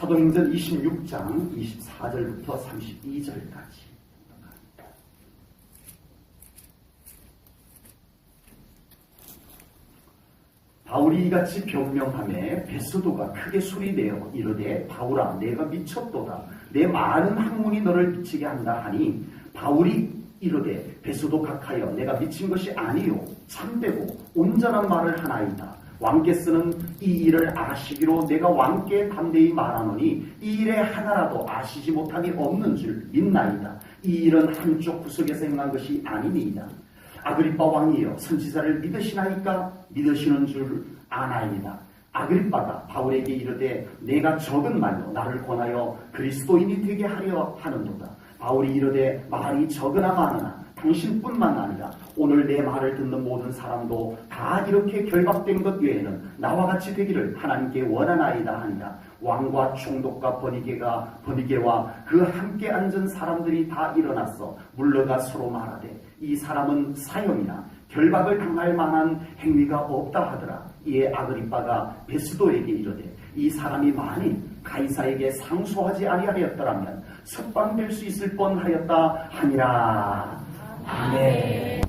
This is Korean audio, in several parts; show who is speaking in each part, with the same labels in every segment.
Speaker 1: 사도행전 26장 24절부터 32절까지. 바울이 이같이 변명하매 베스도가 크게 소리내어 이르되 바울아 내가 미쳤도다. 내 많은 학문이 너를 미치게 한다 하니 바울이 이르되 베스도 각하여 내가 미친 것이 아니요 참되고 온전한 말을 하나이다. 왕께서는 이 일을 아시기로 내가 왕께 담대히 말하노니 이 일에 하나라도 아시지 못함이 없는 줄 믿나이다. 이 일은 한쪽 구석에서 행한 것이 아니니이다. 아그리빠 왕이여 선지자를 믿으시나이까? 믿으시는 줄 아나이다. 아그리빠가 바울에게 이르되 내가 적은 말로 나를 권하여 그리스도인이 되게 하려 하는도다. 바울이 이르되 말이 적으나 많으나 당신뿐만 아니라 오늘 내 말을 듣는 모든 사람도 다 이렇게 결박된 것 외에는 나와 같이 되기를 하나님께 원하나이다 하니라. 왕과 총독과 버니게와 그 함께 앉은 사람들이 다 일어났어 물러가 서로 말하되 이 사람은 사형이나 결박을 당할 만한 행위가 없다 하더라. 이에 아그리빠가 베스도에게 이르되 이 사람이 만일 가이사에게 상소하지 아니하였더라면 석방될 수 있을 뻔하였다 하니라. 아멘.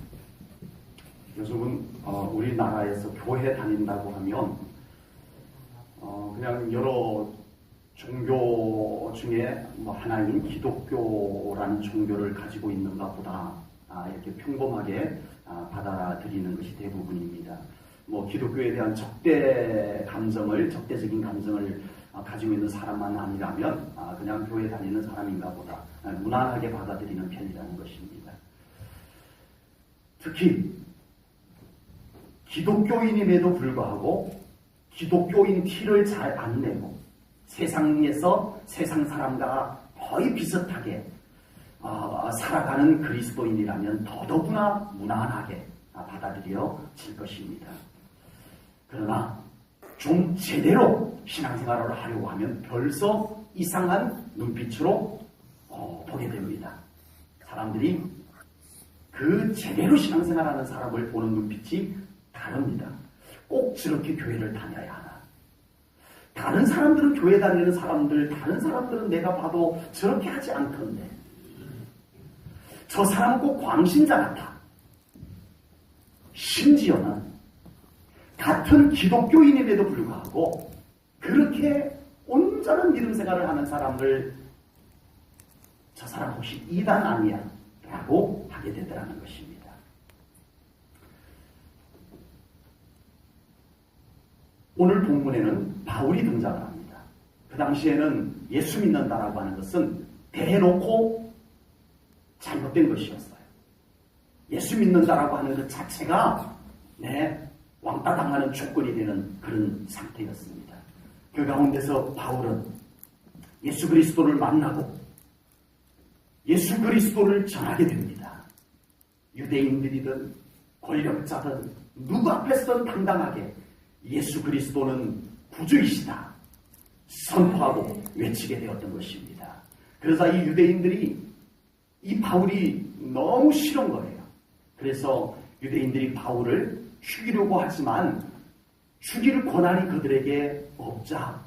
Speaker 1: 요즘은 우리나라에서 교회 다닌다고 하면 그냥 여러 종교 중에 하나인 기독교라는 종교를 가지고 있는가 보다 이렇게 평범하게 받아들이는 것이 대부분입니다. 기독교에 대한 적대적인 감정을 가지고 있는 사람만 아니라면 그냥 교회 다니는 사람인가 보다 무난하게 받아들이는 편이라는 것입니다. 특히 기독교인임에도 불구하고 기독교인 티를 잘 안 내고 세상에서 세상 사람과 거의 비슷하게 살아가는 그리스도인이라면 더더구나 무난하게 받아들여질 것입니다. 그러나 좀 제대로 신앙생활을 하려고 하면 벌써 이상한 눈빛으로 보게 됩니다. 사람들이 그 제대로 신앙생활하는 사람을 보는 눈빛이 다릅니다. 꼭 저렇게 교회를 다녀야 하나? 다른 사람들은 교회 다니는 사람들, 다른 사람들은 내가 봐도 저렇게 하지 않던데 저 사람은 꼭 광신자 같아. 심지어는 같은 기독교인임에도 불구하고 그렇게 온전한 믿음 생활을 하는 사람을 저 사람 혹시 이단 아니야? 라고 하게 되더라는 것입니다. 오늘 본문에는 바울이 등장을 합니다. 그 당시에는 예수 믿는다라고 하는 것은 대놓고 잘못된 것이었어요. 예수 믿는다라고 하는 것 자체가 왕따 당하는 조건이 되는 그런 상태였습니다. 그 가운데서 바울은 예수 그리스도를 만나고 예수 그리스도를 전하게 됩니다. 유대인들이든 권력자든 누구 앞에서든 당당하게 예수 그리스도는 구주이시다 선포하고 외치게 되었던 것입니다. 그래서 이 유대인들이 이 바울이 너무 싫은 거예요. 그래서 유대인들이 바울을 죽이려고 하지만 죽일 권한이 그들에게 없자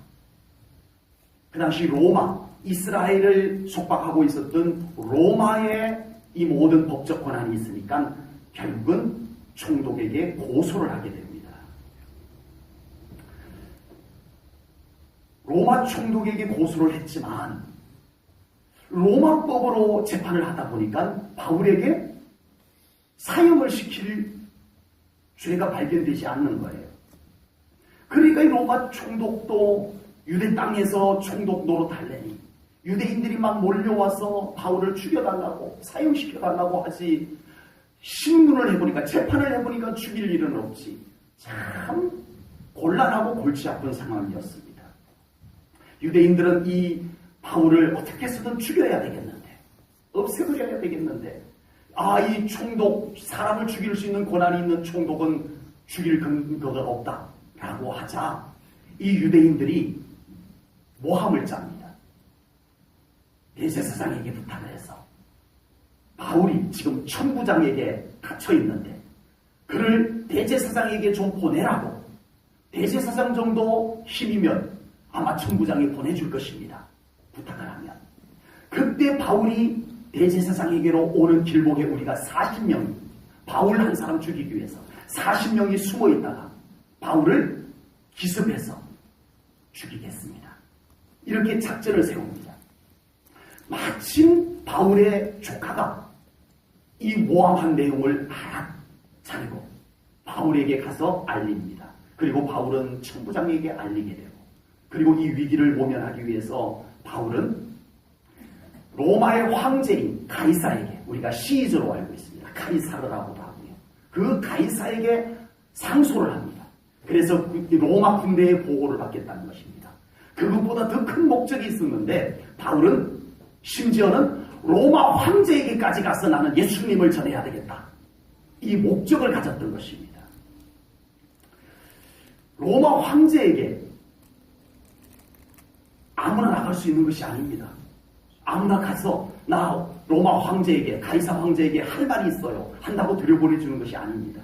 Speaker 1: 그 당시 로마, 이스라엘을 속박하고 있었던 로마의 이 모든 법적 권한이 있으니까 결국은 총독에게 고소를 하게 됩니다. 로마 총독에게 고소를 했지만 로마법으로 재판을 하다 보니까 바울에게 사형을 시킬 죄가 발견되지 않는 거예요. 그러니까 이 로마 총독도 유대 땅에서 총독 노릇하려니 유대인들이 막 몰려와서 바울을 죽여달라고 사형시켜달라고 하지 신문을 해보니까 재판을 해보니까 죽일 일은 없지. 참 곤란하고 골치 아픈 상황이었습니다. 유대인들은 이 바울을 어떻게 해서든 죽여야 되겠는데 없애버려야 되겠는데 이 총독 사람을 죽일 수 있는 권한이 있는 총독은 죽일 근거가 없다라고 하자 이 유대인들이 모함을 짭니다. 대제사장에게 부탁을 해서 바울이 지금 천부장에게 갇혀 있는데 그를 대제사장에게 좀 보내라고 대제사장 정도 힘이면 아마 천부장이 보내줄 것입니다. 부탁을 하면. 그때 바울이 대제사장에게로 오는 길목에 우리가 40명이 바울 한 사람 죽이기 위해서 40명이 숨어 있다가 바울을 기습해서 죽이겠습니다. 이렇게 작전을 세웁니다. 마침 바울의 조카가 이 모함한 내용을 알아차리고 바울에게 가서 알립니다. 그리고 바울은 천부장에게 알리게 되고, 그리고 이 위기를 모면하기 위해서 바울은 로마의 황제인 가이사에게, 우리가 시저로 알고 있습니다. 가이사르라고도 하고요. 그 가이사에게 상소를 합니다. 그래서 로마 군대의 보호를 받겠다는 것입니다. 그것보다 더 큰 목적이 있었는데 바울은 심지어는 로마 황제에게까지 가서 나는 예수님을 전해야 되겠다. 이 목적을 가졌던 것입니다. 로마 황제에게 아무나 나갈 수 있는 것이 아닙니다. 아무나 가서 나 로마 황제에게, 가이사 황제에게 할 말이 있어요 한다고 들여보내주는 것이 아닙니다.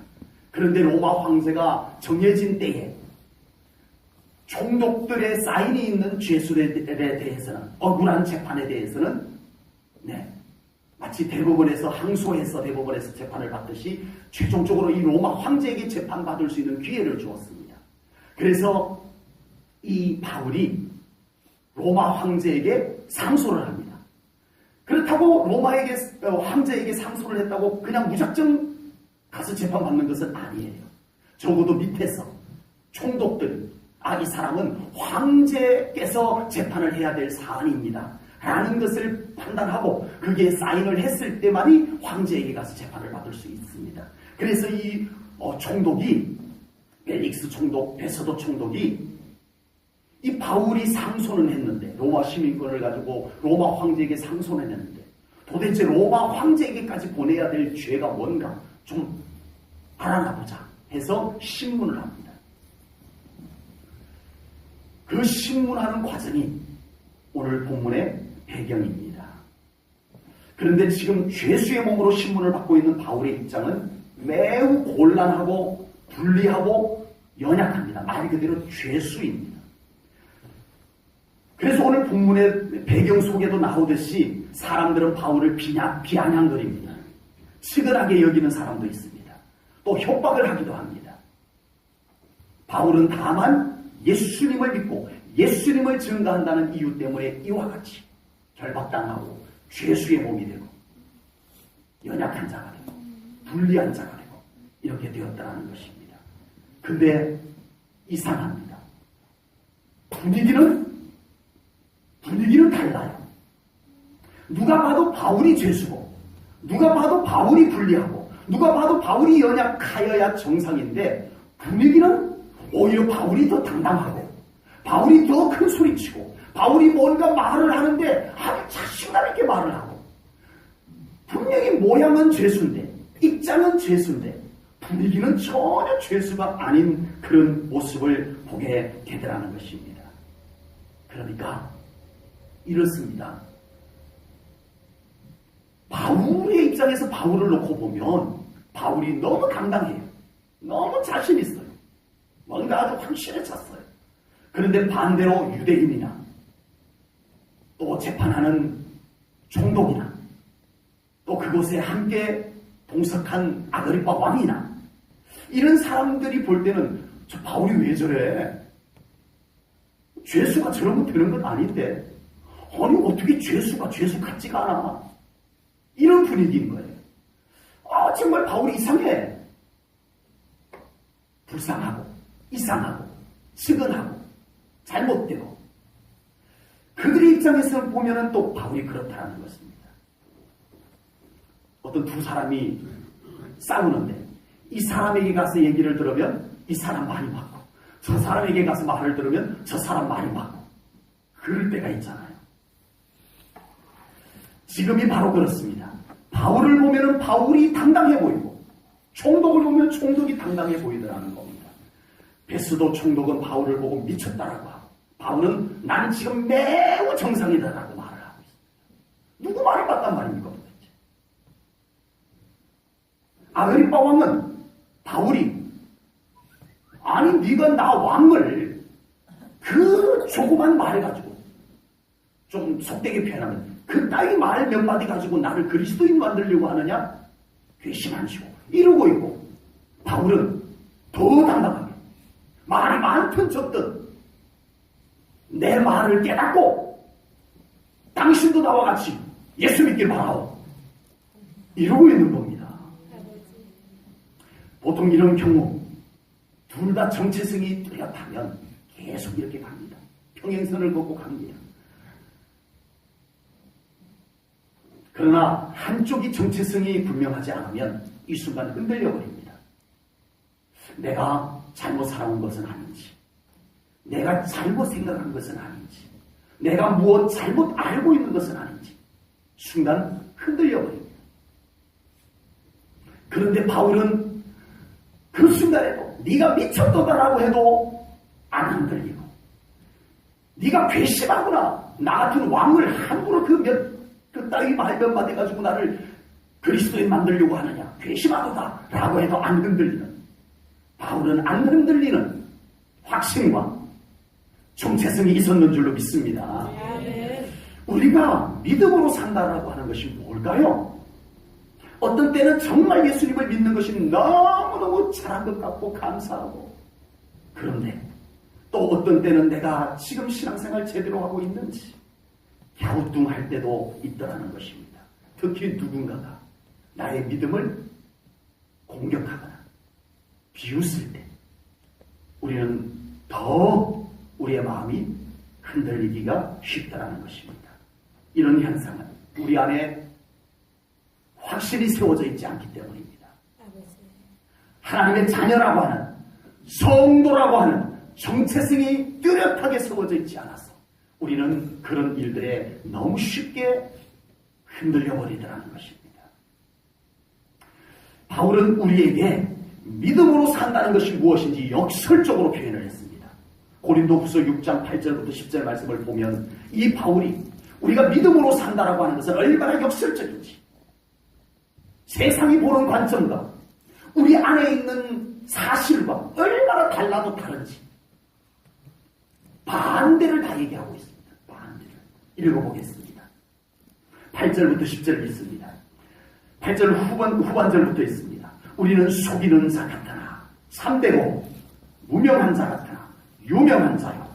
Speaker 1: 그런데 로마 황제가 정해진 때에 총독들의 사인이 있는 죄수들에 대해서는, 억울한 재판에 대해서는 마치 대법원에서 항소해서 대법원에서 재판을 받듯이 최종적으로 이 로마 황제에게 재판받을 수 있는 기회를 주었습니다. 그래서 이 바울이 로마 황제에게 상소를 합니다. 그렇다고 로마에게 황제에게 상소를 했다고 그냥 무작정 가서 재판받는 것은 아니에요. 적어도 밑에서 총독들이 이 사람은 황제께서 재판을 해야 될 사안입니다 라는 것을 판단하고 거기에 사인을 했을 때만이 황제에게 가서 재판을 받을 수 있습니다. 그래서 이 총독이, 펠릭스 총독, 베서도 총독이 이 바울이 상소는 했는데, 로마 시민권을 가지고 로마 황제에게 상소는 했는데 도대체 로마 황제에게까지 보내야 될 죄가 뭔가 좀 알아나보자 해서 신문을 합니다. 그 신문하는 과정이 오늘 본문의 배경입니다. 그런데 지금 죄수의 몸으로 신문을 받고 있는 바울의 입장은 매우 곤란하고 불리하고 연약합니다. 말 그대로 죄수입니다. 그래서 오늘 본문의 배경 속에도 나오듯이 사람들은 바울을 비아냥거립니다. 치근하게 여기는 사람도 있습니다. 또 협박을 하기도 합니다. 바울은 다만 예수님을 믿고 예수님을 증거한다는 이유 때문에 이와 같이 결박당하고 죄수의 몸이 되고 연약한 자가 되고 불리한 자가 되고 이렇게 되었다는 것입니다. 근데 이상합니다. 분위기는 달라요. 누가 봐도 바울이 죄수고, 누가 봐도 바울이 불리하고, 누가 봐도 바울이 연약하여야 정상인데 분위기는 오히려 바울이 더 당당하고, 바울이 더 큰 소리치고, 바울이 뭔가 말을 하는데 아주 자신감 있게 말을 하고, 분명히 모양은 죄수인데, 입장은 죄수인데 분위기는 전혀 죄수가 아닌 그런 모습을 보게 되더라는 것입니다. 그러니까 이렇습니다. 바울의 입장에서 바울을 놓고 보면 바울이 너무 당당해요. 너무 자신 있어요. 뭔가 아주 확실해 찼어요. 그런데 반대로 유대인이나 또 재판하는 총독이나 또 그곳에 함께 동석한 아그리파 왕이나 이런 사람들이 볼 때는 저 바울이 왜 저래? 죄수가 저러면 되는 건 아닌데 아니 어떻게 죄수가 죄수 같지가 않아? 이런 분위기인 거예요. 정말 바울이 이상해. 불쌍하고 이상하고 측은하고 잘못되고 그들의 입장에서 보면은 또 바울이 그렇다는 것입니다. 어떤 두 사람이 싸우는데 이 사람에게 가서 얘기를 들으면 이 사람 많이 맞고 저 사람에게 가서 말을 들으면 저 사람 많이 맞고 그럴 때가 있잖아요. 지금이 바로 그렇습니다. 바울을 보면은 바울이 당당해 보이고 총독을 보면 총독이 당당해 보이더라는 겁니다. 베스도 총독은 바울을 보고 미쳤다라고 하고 바울은 나는 지금 매우 정상이다라고 말을 하고 있습니다. 누구 말을 봤단 말입니까? 도대체. 아그리파 왕은 바울이 아니 네가 나 왕을 그 조그만 말 가지고, 좀 속되게 표현하면 그 따위 말 몇 마디 가지고 나를 그리스도인 만들려고 하느냐? 괘씸하시고 이러고 있고, 바울은 더 당당하게 말이 많든 적든 내 말을 깨닫고 당신도 나와 같이 예수 믿길 바라오, 이러고 있는 겁니다. 보통 이런 경우 둘 다 정체성이 뚜렷하면 계속 이렇게 갑니다. 평행선을 걷고 갑니다. 그러나 한쪽이 정체성이 분명하지 않으면 이 순간 흔들려 버립니다. 내가 잘못 살아온 것은 아닌지, 내가 잘못 생각한 것은 아닌지, 내가 무엇 잘못 알고 있는 것은 아닌지 순간 흔들려 버립니다. 그런데 바울은 그 순간에도 네가 미쳤도다라고 해도 안 흔들리고, 네가 괘씸하구나, 나 같은 왕을 함부로 그 따위 말 몇 마디 가지고 나를 그리스도인 만들려고 하느냐, 괘씸하도다 라고 해도 안 흔들리는, 바울은 안 흔들리는 확신과 정체성이 있었는 줄로 믿습니다. 우리가 믿음으로 산다라고 하는 것이 뭘까요? 어떤 때는 정말 예수님을 믿는 것이 너무너무 잘한 것 같고 감사하고, 그런데 또 어떤 때는 내가 지금 신앙생활 제대로 하고 있는지 갸우뚱할 때도 있더라는 것입니다. 특히 누군가가 나의 믿음을 공격하거나 비웃을 때 우리는 더 우리의 마음이 흔들리기가 쉽다라는 것입니다. 이런 현상은 우리 안에 확실히 세워져 있지 않기 때문입니다. 하나님의 자녀라고 하는, 성도라고 하는 정체성이 뚜렷하게 세워져 있지 않아서 우리는 그런 일들에 너무 쉽게 흔들려 버리더라는 것입니다. 바울은 우리에게 믿음으로 산다는 것이 무엇인지 역설적으로 표현을 했습니다. 고린도후서 6장 8절부터 10절 말씀을 보면 이 바울이 우리가 믿음으로 산다라고 하는 것은 얼마나 역설적인지, 세상이 보는 관점과 우리 안에 있는 사실과 얼마나 달라도 다른지 반대를 다 얘기하고 있습니다. 반대를 읽어보겠습니다. 8절부터 10절 읽습니다. 8절 후반절부터 있습니다. 우리는 속이는 자 같으나 참되고 무명한 자 같으나 유명한 자요,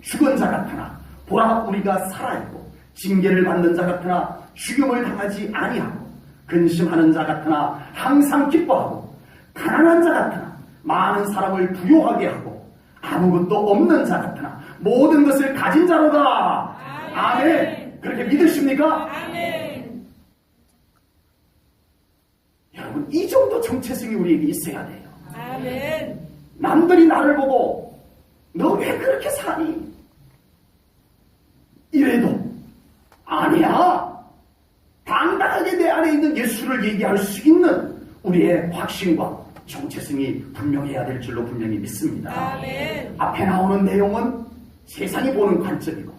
Speaker 1: 죽은 자 같으나 보라 우리가 살아있고, 징계를 받는 자 같으나 죽임을 당하지 아니하고, 근심하는 자 같으나 항상 기뻐하고, 가난한 자 같으나 많은 사람을 부요하게 하고, 아무것도 없는 자 같으나 모든 것을 가진 자로다. 아멘. 그렇게 믿으십니까?
Speaker 2: 아멘.
Speaker 1: 여러분, 이 정도 정체성이 우리에게 있어야 돼요.
Speaker 2: 아멘.
Speaker 1: 남들이 나를 보고 너 왜 그렇게 사니? 이래도 아니야, 당당하게 내 안에 있는 예수를 얘기할 수 있는 우리의 확신과 정체성이 분명해야 될 줄로 분명히 믿습니다.
Speaker 2: 아멘.
Speaker 1: 앞에 나오는 내용은 세상이 보는 관점이고,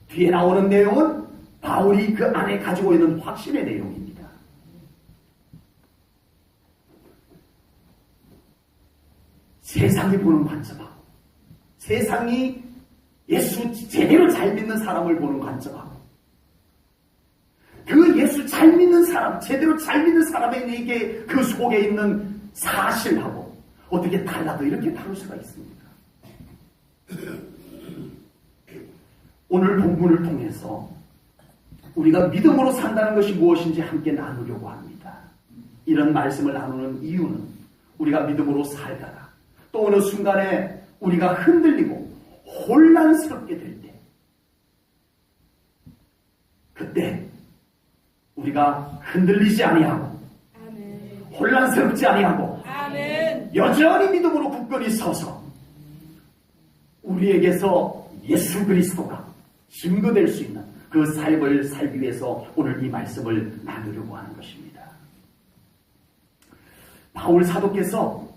Speaker 1: 뒤에 나오는 내용은 바울이 그 안에 가지고 있는 확신의 내용입니다. 세상이 보는 관점하고, 세상이 예수 제대로 잘 믿는 사람을 보는 관점하고, 그 예수 잘 믿는 사람, 제대로 잘 믿는 사람에게 그 속에 있는 사실하고 어떻게 달라도 이렇게 다룰 수가 있습니다. 오늘 본문을 통해서 우리가 믿음으로 산다는 것이 무엇인지 함께 나누려고 합니다. 이런 말씀을 나누는 이유는 우리가 믿음으로 살다가 또 어느 순간에 우리가 흔들리고 혼란스럽게 될 때, 그때 우리가 흔들리지 아니하고
Speaker 2: 아멘.
Speaker 1: 혼란스럽지 아니하고
Speaker 2: 아멘.
Speaker 1: 여전히 믿음으로 굳건히 서서 우리에게서 예수 그리스도가 증거될 수 있는 그 삶을 살기 위해서 오늘 이 말씀을 나누려고 하는 것입니다. 바울 사도께서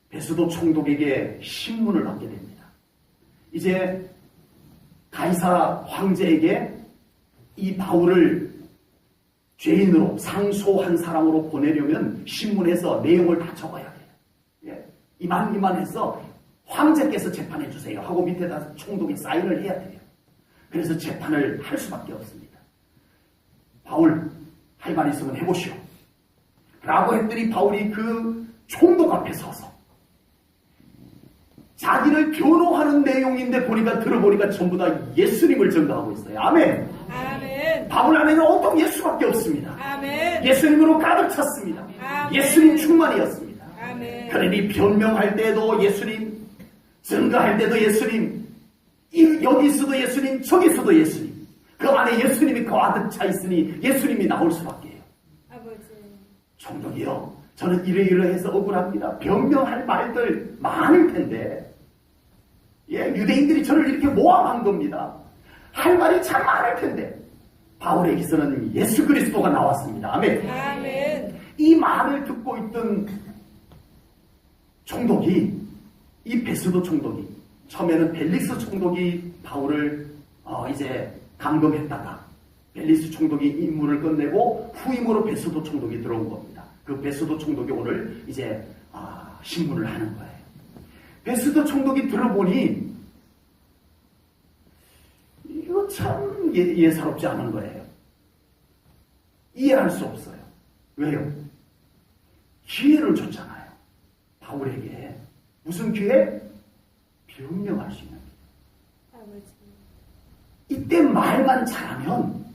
Speaker 1: 베스도 총독에게 신문을 받게 됩니다. 이제 가이사 황제에게 이 바울을 죄인으로, 상소한 사람으로 보내려면 신문에서 내용을 다 적어야 돼요. 예. 이만해서 황제께서 재판해 주세요 하고 밑에다 총독에 사인을 해야 돼요. 그래서 재판을 할 수밖에 없습니다. 바울, 할 말 있으면 해보시오 라고 했더니 바울이 그 총독 앞에 서서 자기를 변호하는 내용인데 들어보니까 전부 다 예수님을 전가하고 있어요. 아멘.
Speaker 2: 아멘.
Speaker 1: 바울 안에는 온통 예수밖에 없습니다.
Speaker 2: 아멘.
Speaker 1: 예수님으로 가득 찼습니다.
Speaker 2: 아멘.
Speaker 1: 예수님 충만이었습니다.
Speaker 2: 아멘.
Speaker 1: 그러니 변명할 때도 예수님, 증거할 때도 예수님, 여기서도 예수님, 저기서도 예수님. 그 안에 예수님이 가득 차 있으니 예수님이 나올 수밖에 해요.
Speaker 2: 아버지.
Speaker 1: 총독이요, 저는 이러이러해서 억울합니다. 변명할 말들 많을 텐데, 유대인들이 저를 이렇게 모함한 겁니다. 할 말이 참 많을 텐데, 바울에게서는 예수 그리스도가 나왔습니다. 아멘.
Speaker 2: 아멘.
Speaker 1: 이 말을 듣고 있던 총독이, 이 베스도 총독이, 처음에는 벨릭스 총독이 바울을 이제 감금했다가 벨릭스 총독이 임무를 끝내고 후임으로 베스도 총독이 들어온 겁니다. 그 베스도 총독이 오늘 이제 신문을 하는 거예요. 베스도 총독이 들어보니 이거 참 예사롭지 않은 거예요. 이해할 수 없어요. 왜요? 기회를 줬잖아요. 바울에게. 무슨 기회? 변명할 수 있는 기회.
Speaker 2: 아버지.
Speaker 1: 이때 말만 잘하면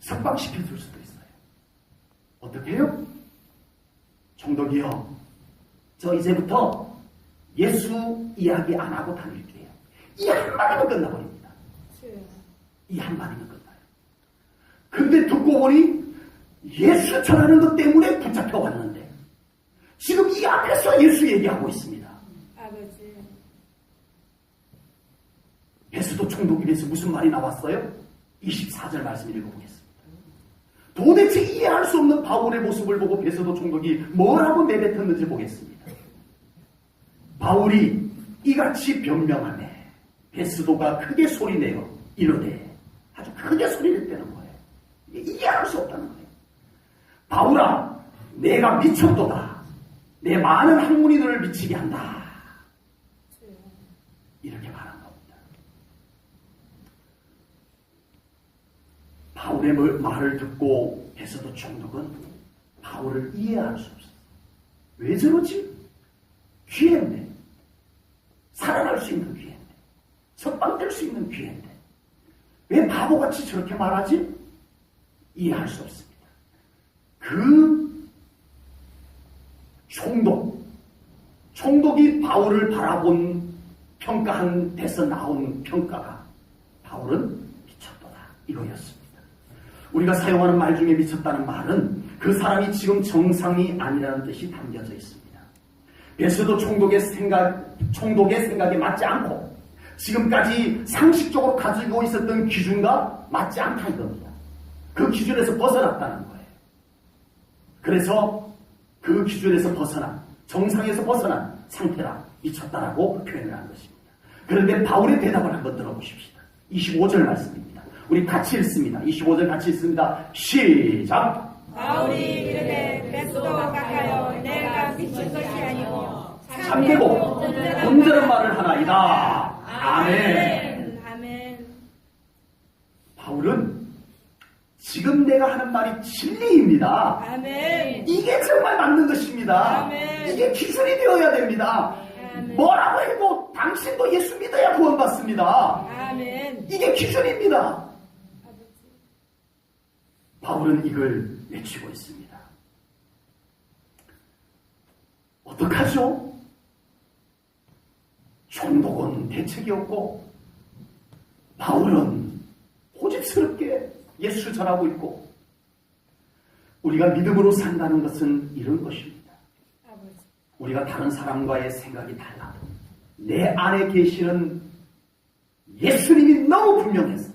Speaker 1: 석방시켜줄 수도 있어요. 어떻게 해요? 총독이요, 저 이제부터 예수 이야기 안 하고 다닐게요. 이 한마디면 끝나버립니다. 이 한마디면 끝나요. 근데 듣고 보니 예수 전하는 것 때문에 붙잡혀 왔는데 지금 이 앞에서 예수 얘기하고 있습니다.
Speaker 2: 아버지.
Speaker 1: 베스도 총독 입에서 무슨 말이 나왔어요? 24절 말씀 읽어보겠습니다. 도대체 이해할 수 없는 바울의 모습을 보고 베스도 총독이 뭐라고 내뱉었는지 보겠습니다. 바울이 이같이 변명하며 베스도가 크게 소리내어 이르되, 아주 크게 소리를 떼는 거예요. 이해할 수 없다는 거예요. 바울아, 내가 미쳤도다. 내 많은 학문이 너를 미치게 한다. 이렇게 말한 겁니다. 바울의 말을 듣고 베스도 총독은 바울을 이해할 수 없어요. 왜 저러지? 기회인데, 살아날 수 있는 기회인데, 석방될 수 있는 기회인데 왜 바보같이 저렇게 말하지? 이해할 수 없습니다. 그 총독이 바울을 바라본 평가한 데서 나온 평가가 바울은 미쳤도다 이거였습니다. 우리가 사용하는 말 중에 미쳤다는 말은 그 사람이 지금 정상이 아니라는 뜻이 담겨져 있습니다. 베스도 총독의 생각에 맞지 않고 지금까지 상식적으로 가지고 있었던 기준과 맞지 않다 이겁니다. 그 기준에서 벗어났다는 거예요. 그래서 그 기준에서 벗어난, 정상에서 벗어난 상태라 미쳤다라고 표현을 한 것입니다. 그런데 바울의 대답을 한번 들어보십시다. 25절 말씀입니다. 우리 같이 읽습니다. 25절 같이 읽습니다. 시작!
Speaker 2: 바울이 이르되 베스도가 가까여 내가 미친 것이 아니고
Speaker 1: 참되고 온전한 말을 하나이다. 아멘.
Speaker 2: 아멘.
Speaker 1: 바울은 지금 내가 하는 말이 진리입니다.
Speaker 2: 아멘.
Speaker 1: 이게 정말 맞는 것입니다.
Speaker 2: 아멘.
Speaker 1: 이게 기준이 되어야 됩니다.
Speaker 2: 아멘.
Speaker 1: 뭐라고 해도 당신도 예수 믿어야 구원받습니다.
Speaker 2: 아멘.
Speaker 1: 이게 기준입니다.
Speaker 2: 아버지.
Speaker 1: 바울은 이걸 외치고 있습니다. 어떡하죠? 총독은 대책이 없고 바울은 고집스럽게 예수 전하고 있고, 우리가 믿음으로 산다는 것은 이런 것입니다.
Speaker 2: 아버지.
Speaker 1: 우리가 다른 사람과의 생각이 달라도 내 안에 계시는 예수님이 너무 분명해서,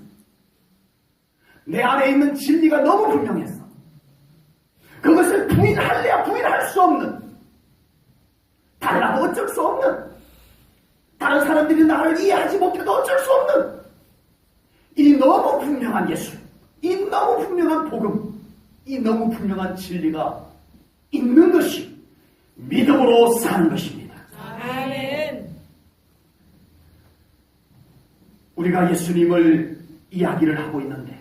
Speaker 1: 내 안에 있는 진리가 너무 분명해서 그것을 부인할래야 부인할 수 없는, 달라도 어쩔 수 없는, 다른 사람들이 나를 이해하지 못해도 어쩔 수 없는 이 너무 분명한 예수, 이 너무 분명한 복음, 이 너무 분명한 진리가 있는 것이 믿음으로 사는 것입니다.
Speaker 2: 아멘.
Speaker 1: 우리가 예수님을 이야기를 하고 있는데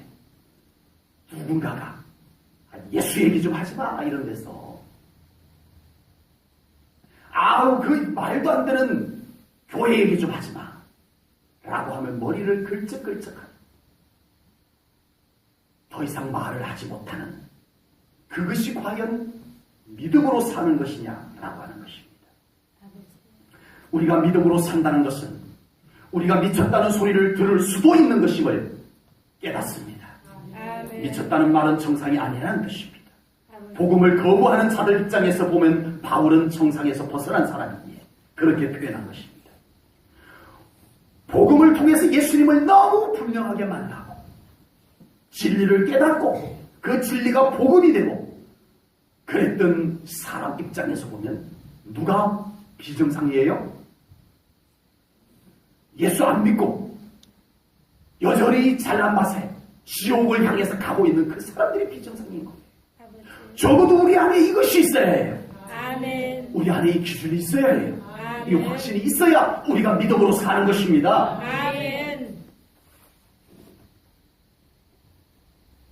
Speaker 1: 누군가가 예수 얘기 좀 하지 마 이런 데서 아우 그 말도 안 되는 교회 얘기 좀 하지 마 라고 하면 머리를 걸쩍걸쩍하는 더 이상 말을 하지 못하는 그것이 과연 믿음으로 사는 것이냐라고 하는 것입니다. 우리가 믿음으로 산다는 것은 우리가 미쳤다는 소리를 들을 수도 있는 것임을 깨닫습니다. 미쳤다는 말은 정상이 아니라는 것입니다. 복음을 거부하는 자들 입장에서 보면 바울은 정상에서 벗어난 사람이기에 그렇게 표현한 것입니다. 복음을 통해서 예수님을 너무 분명하게 만나고 진리를 깨닫고 그 진리가 복음이 되고 그랬던 사람 입장에서 보면 누가 비정상이에요? 예수 안 믿고 여전히 잘난 맛에 지옥을 향해서 가고 있는 그 사람들이 비정상인 거예요. 적어도 우리 안에 이것이 있어야 해요.
Speaker 2: 아멘.
Speaker 1: 우리 안에 이 기준이 있어야 해요.
Speaker 2: 아멘.
Speaker 1: 이 확신이 있어야 우리가 믿음으로 사는 것입니다.
Speaker 2: 아멘.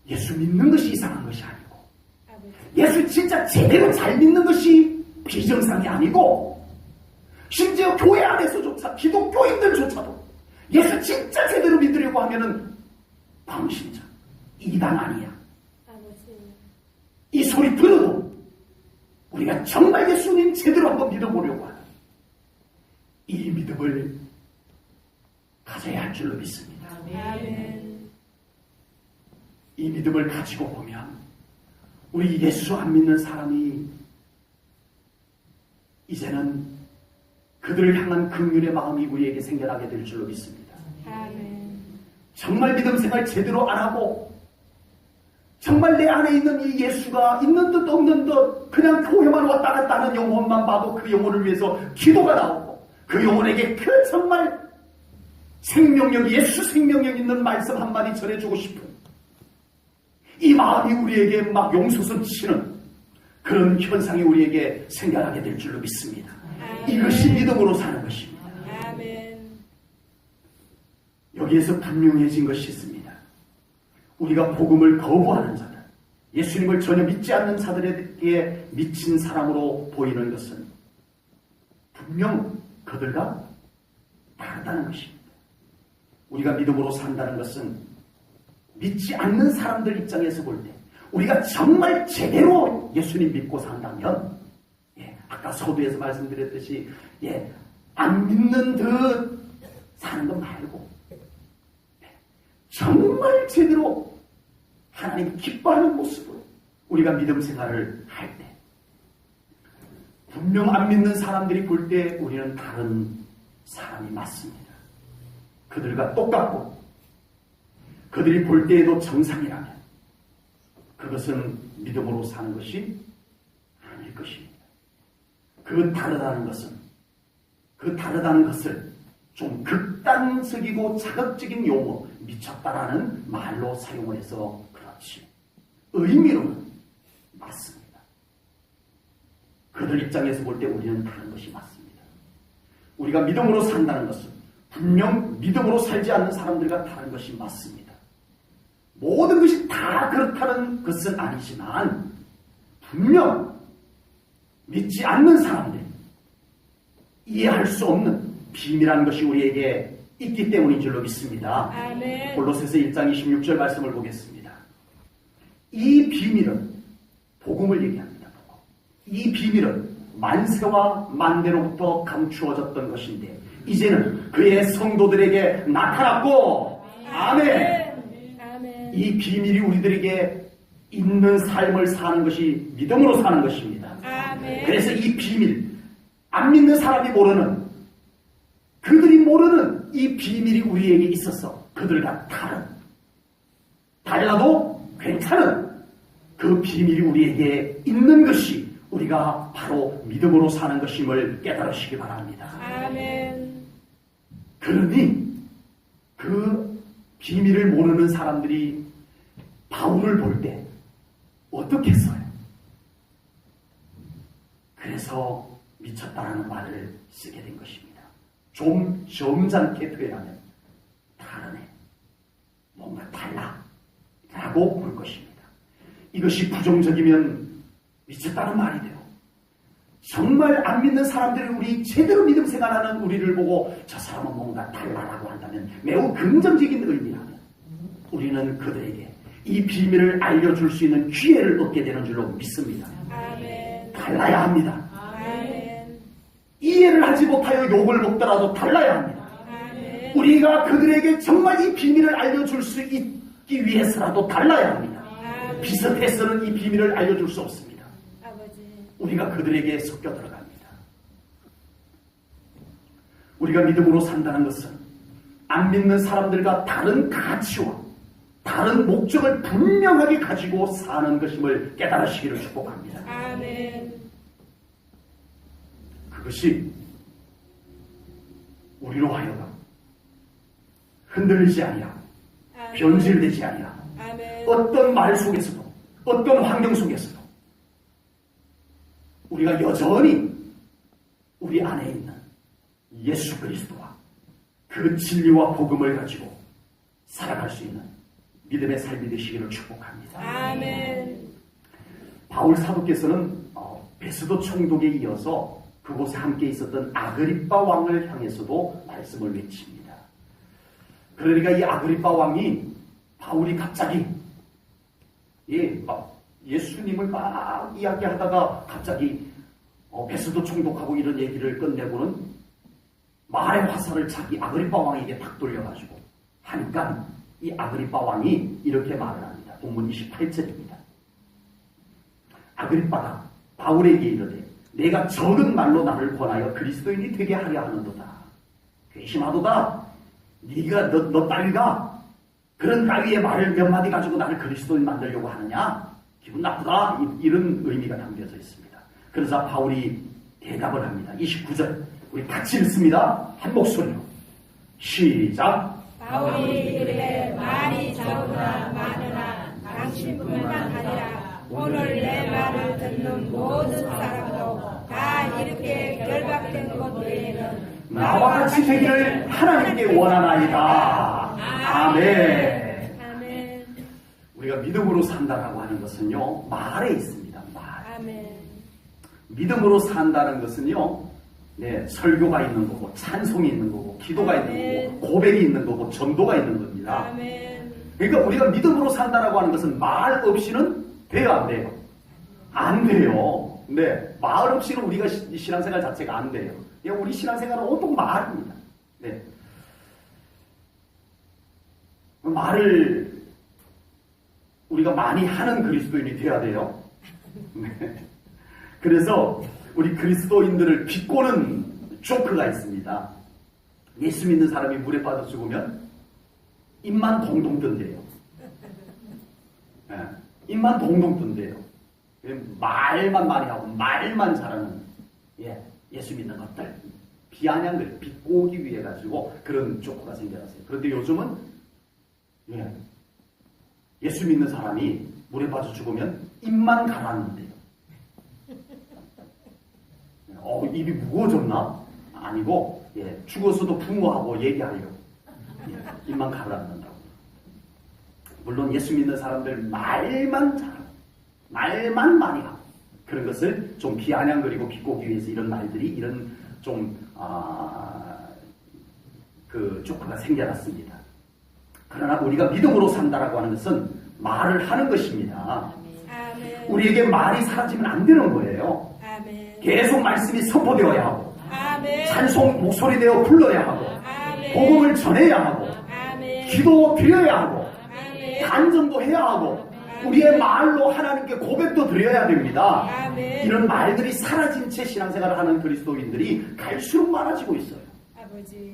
Speaker 1: 예수 믿는 것이 이상한 것이 아니고 예수 진짜 제대로 잘 믿는 것이 비정상이 아니고 심지어 교회 안에서조차 기독교인들조차도 예수 진짜 제대로 믿으려고 하면은 방심자 이단 아니야. 이 소리 들어도 우리가 정말 예수님 제대로 한번 믿어보려고 하는 이 믿음을 가져야 할 줄로 믿습니다.
Speaker 2: 아멘.
Speaker 1: 이 믿음을 가지고 보면 우리 예수 안 믿는 사람이 이제는 그들을 향한 긍휼의 마음이 우리에게 생겨나게 될 줄로 믿습니다.
Speaker 2: 아멘.
Speaker 1: 정말 믿음 생활 제대로 안 하고 정말 내 안에 있는 이 예수가 있는 듯 없는 듯 그냥 교회만 왔다 갔다 하는 영혼만 봐도 그 영혼을 위해서 기도가 나오고 그 영혼에게 그 정말 생명력, 예수 생명력 있는 말씀 한마디 전해주고 싶은 이 마음이 우리에게 막 용솟음 치는 그런 현상이 우리에게 생겨나게 될 줄로 믿습니다. 이것이 믿음으로 사는 것입니다.
Speaker 2: 아멘.
Speaker 1: 여기에서 분명해진 것이 있습니다. 우리가 복음을 거부하는 자들, 예수님을 전혀 믿지 않는 자들에게 미친 사람으로 보이는 것은 분명 그들과 다르다는 것입니다. 우리가 믿음으로 산다는 것은 믿지 않는 사람들 입장에서 볼 때 우리가 정말 제대로 예수님 믿고 산다면 아까 서두에서 말씀드렸듯이 안 믿는 듯 사는 것 말고 정말 제대로 하나님 기뻐하는 모습으로 우리가 믿음 생활을 할 때 분명 안 믿는 사람들이 볼 때 우리는 다른 사람이 맞습니다. 그들과 똑같고 그들이 볼 때에도 정상이라면 그것은 믿음으로 사는 것이 아닐 것입니다. 그 다르다는 것을 좀 극단적이고 자극적인 용어, 미쳤다라는 말로 사용을 해서 그렇지. 의미로는 맞습니다. 그들 입장에서 볼 때 우리는 다른 것이 맞습니다. 우리가 믿음으로 산다는 것은 분명 믿음으로 살지 않는 사람들과 다른 것이 맞습니다. 모든 것이 다 그렇다는 것은 아니지만 분명 믿지 않는 사람들, 이해할 수 없는 비밀한 것이 우리에게 있기 때문인 줄로 믿습니다.
Speaker 2: 아멘.
Speaker 1: 골로새서 1장 26절 말씀을 보겠습니다. 이 비밀은 복음을 얘기합니다. 이 비밀은 만세와 만대로부터 감추어졌던 것인데 이제는 그의 성도들에게 나타났고 아멘.
Speaker 2: 아멘.
Speaker 1: 이 비밀이 우리들에게 있는 삶을 사는 것이 믿음으로 사는 것입니다.
Speaker 2: 아멘.
Speaker 1: 그래서 이 비밀, 안 믿는 사람이 모르는, 그들이 모르는 이 비밀이 우리에게 있어서 그들과 달라도 괜찮은 그 비밀이 우리에게 있는 것이 우리가 바로 믿음으로 사는 것임을 깨달으시기 바랍니다.
Speaker 2: 아멘.
Speaker 1: 그러니 그 비밀을 모르는 사람들이 바울을 볼 때 어떻게 했어요? 그래서 미쳤다라는 말을 쓰게 된 것입니다. 좀 점잖게 표현하면 뭔가 달라라고 볼 것입니다. 이것이 부정적이면 미쳤다는 말이 돼요. 정말 안 믿는 사람들이 우리 제대로 믿음 생활하는 우리를 보고 저 사람은 뭔가 달라라고 한다면 매우 긍정적인 의미라면 우리는 그들에게 이 비밀을 알려줄 수 있는 기회를 얻게 되는 줄로 믿습니다.
Speaker 2: 아멘.
Speaker 1: 달라야 합니다.
Speaker 2: 아멘.
Speaker 1: 이해를 하지 못하여 욕을 먹더라도 달라야 합니다.
Speaker 2: 아멘.
Speaker 1: 우리가 그들에게 정말 이 비밀을 알려줄 수 있기 위해서라도 달라야 합니다.
Speaker 2: 아멘.
Speaker 1: 비슷해서는 이 비밀을 알려줄 수 없습니다.
Speaker 2: 아버지.
Speaker 1: 우리가 그들에게 섞여 들어갑니다. 우리가 믿음으로 산다는 것은 안 믿는 사람들과 다른 가치와 다른 목적을 분명하게 가지고 사는 것임을 깨달으시기를 축복합니다.
Speaker 2: 아멘.
Speaker 1: 그것이 우리로 하여금 흔들리지 아니하고
Speaker 2: 아멘.
Speaker 1: 변질되지 아니하고
Speaker 2: 아멘.
Speaker 1: 어떤 말 속에서도 어떤 환경 속에서도 우리가 여전히 우리 안에 있는 예수 그리스도와 그 진리와 복음을 가지고 살아갈 수 있는 믿음의 삶이 되시기를 축복합니다.
Speaker 2: 아멘.
Speaker 1: 바울 사도께서는 베스도 총독에 이어서 그곳에 함께 있었던 아그리빠 왕을 향해서도 말씀을 외칩니다. 그러니까 이 아그리빠 왕이 바울이 갑자기 예수님을 막 이야기하다가 갑자기 베스도 총독하고 이런 얘기를 끝내고는 말의 화살을 자기 아그리빠 왕에게 딱 돌려가지고 하니까 이 아그리빠 왕이 이렇게 말을 합니다. 본문 28절입니다. 아그리빠가 바울에게 이르되 내가 적은 말로 나를 권하여 그리스도인이 되게 하려 하는도다. 괘씸하도다. 네가 너 따위가 그런 따위의 말을 몇 마디 가지고 나를 그리스도인 만들려고 하느냐? 기분 나쁘다. 이런 의미가 담겨져 있습니다. 그래서 바울이 대답을 합니다. 29절 우리 같이 읽습니다. 한 목소리로 시작.
Speaker 2: 바울이 이르되 말이 적으나 많으나 당신뿐만 아니라 오늘 내 말을 듣는 모든 사람도 다 이렇게 결박된 것 외에는
Speaker 1: 나와 같이 되기를 하나님께 원하나이다. 아멘.
Speaker 2: 아멘.
Speaker 1: 우리가 믿음으로 산다라고 하는 것은요, 말에 있습니다. 말.
Speaker 2: 아멘.
Speaker 1: 믿음으로 산다는 것은요, 설교가 있는 거고, 찬송이 있는 거고, 기도가 있는 거고, 고백이 있는 거고, 전도가 있는 겁니다.
Speaker 2: 아멘.
Speaker 1: 그러니까 우리가 믿음으로 산다라고 하는 것은 말 없이는 돼요, 안 돼요? 안 돼요. 네, 말 없이는 우리가 신앙생활 자체가 안 돼요. 우리 신앙생활은 온통 말입니다. 네. 말을 우리가 많이 하는 그리스도인이 돼야 돼요. 네. 그래서 우리 그리스도인들을 비꼬는 조크가 있습니다. 예수 믿는 사람이 물에 빠져 죽으면 입만 동동 뜬대요. 네. 입만 동동 뜬대요. 말만 많이 하고 말만 잘하는 예수 믿는 것들 비아냥들 비꼬기 위해 가지고 그런 조커가 생겨났어요. 그런데 요즘은 예수 믿는 사람이 물에 빠져 죽으면 입만 가라앉는데요. 입이 무거워졌나? 아니고 죽어서도 부모하고 얘기하려고 입만 가라앉는다고. 물론 예수 믿는 사람들 말만 잘하고 말만 많이 하고 그런 것을 좀 비아냥거리고 비꼬기 위해서 이런 말들이 이런 좀 그 조커가 생겨났습니다. 그러나 우리가 믿음으로 산다라고 하는 것은 말을 하는 것입니다.
Speaker 2: 아멘.
Speaker 1: 우리에게 말이 사라지면 안 되는 거예요.
Speaker 2: 아멘.
Speaker 1: 계속 말씀이 선포되어야 하고
Speaker 2: 아멘.
Speaker 1: 찬송 목소리 내어 불러야 하고
Speaker 2: 아멘.
Speaker 1: 복음을 전해야 하고
Speaker 2: 아멘.
Speaker 1: 기도 드려야 하고
Speaker 2: 아멘.
Speaker 1: 간증도 해야 하고 우리의 말로 하나님께 고백도 드려야 됩니다.
Speaker 2: 아멘.
Speaker 1: 이런 말들이 사라진 채 신앙생활을 하는 그리스도인들이 갈수록 많아지고 있어요.
Speaker 2: 아버지.